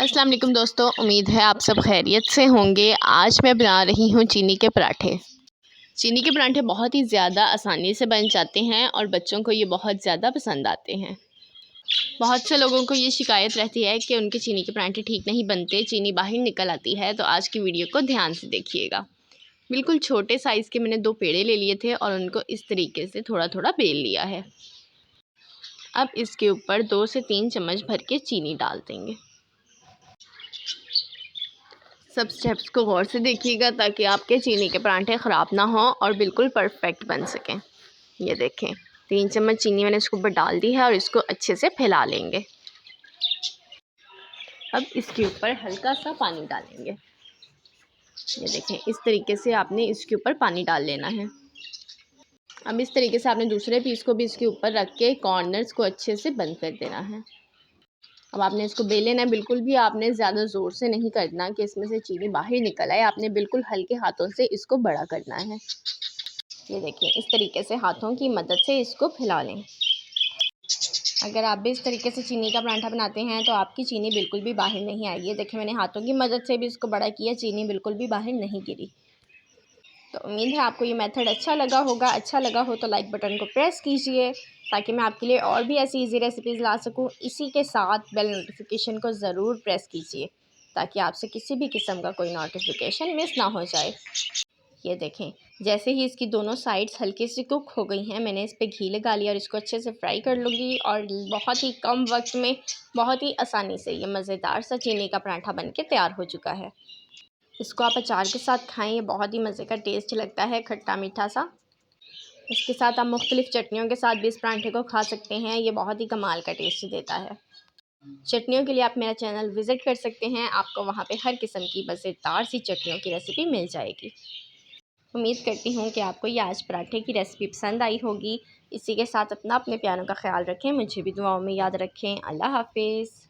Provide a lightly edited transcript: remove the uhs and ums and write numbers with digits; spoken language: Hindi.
अस्सलाम वालेकुम दोस्तों, उम्मीद है आप सब खैरियत से होंगे। आज मैं बना रही हूँ चीनी के पराठे। चीनी के पराठे बहुत ही ज़्यादा आसानी से बन जाते हैं और बच्चों को ये बहुत ज़्यादा पसंद आते हैं। बहुत से लोगों को ये शिकायत रहती है कि उनके चीनी के पराठे ठीक नहीं बनते, चीनी बाहर निकल आती है। तो आज की वीडियो को ध्यान से देखिएगा। बिल्कुल छोटे साइज़ के मैंने 2 पेड़े ले लिए थे और उनको इस तरीके से थोड़ा थोड़ा बेल लिया है। अब इसके ऊपर 2 से 3 चम्मच भर के चीनी डाल देंगे। सब स्टेप्स को गौर से देखिएगा ताकि आपके चीनी के पराठे ख़राब ना हों और बिल्कुल परफेक्ट बन सकें। ये देखें, 3 चम्मच चीनी मैंने इसके ऊपर डाल दी है और इसको अच्छे से फैला लेंगे। अब इसके ऊपर हल्का सा पानी डालेंगे। ये देखें, इस तरीके से आपने इसके ऊपर पानी डाल लेना है। अब इस तरीके से आपने दूसरे पीस को भी इसके ऊपर रख के कॉर्नर्स को अच्छे से बंद कर देना है। अब आपने इसको बेल लेना है। बिल्कुल भी आपने ज़्यादा ज़ोर से नहीं करना कि इसमें से चीनी बाहर निकल आए। आपने बिल्कुल हल्के हाथों से इसको बड़ा करना है। ये देखिए, इस तरीके से हाथों की मदद से इसको फैला लें। अगर आप भी इस तरीके से चीनी का पराठा बनाते हैं तो आपकी चीनी बिल्कुल भी बाहर नहीं आएगी। देखिए, मैंने हाथों की मदद से भी इसको बड़ा किया, चीनी बिल्कुल भी बाहर नहीं गिरी। तो उम्मीद है आपको ये मेथड अच्छा लगा होगा। अच्छा लगा हो तो लाइक बटन को प्रेस कीजिए ताकि मैं आपके लिए और भी ऐसी इजी रेसिपीज़ ला सकूं। इसी के साथ बेल नोटिफिकेशन को ज़रूर प्रेस कीजिए ताकि आपसे किसी भी किस्म का कोई नोटिफिकेशन मिस ना हो जाए। ये देखें, जैसे ही इसकी दोनों साइड्स हल्की सी कुक हो गई हैं, मैंने इस पर घी लगा लिया और इसको अच्छे से फ्राई कर लूँगी और बहुत ही कम वक्त में बहुत ही आसानी से ये मज़ेदार सा चीनी का पराठा बन के तैयार हो चुका है। इसको आप अचार के साथ खाएं, ये बहुत ही मज़े का टेस्ट लगता है, खट्टा मीठा सा। इसके साथ आप मुख्तलिफ़ चटनियों के साथ भी इस पराठे को खा सकते हैं। ये बहुत ही कमाल का टेस्ट देता है। चटनियों के लिए आप मेरा चैनल विज़िट कर सकते हैं। आपको वहाँ पे हर किस्म की मज़ेदार सी चटनियों की रेसिपी मिल जाएगी। उम्मीद करती हूँ कि आपको ये आज पराठे की रेसिपी पसंद आई होगी। इसी के साथ अपने प्यारों का ख्याल रखें, मुझे भी दुआओं में याद रखें। अल्लाह हाफ़िज़।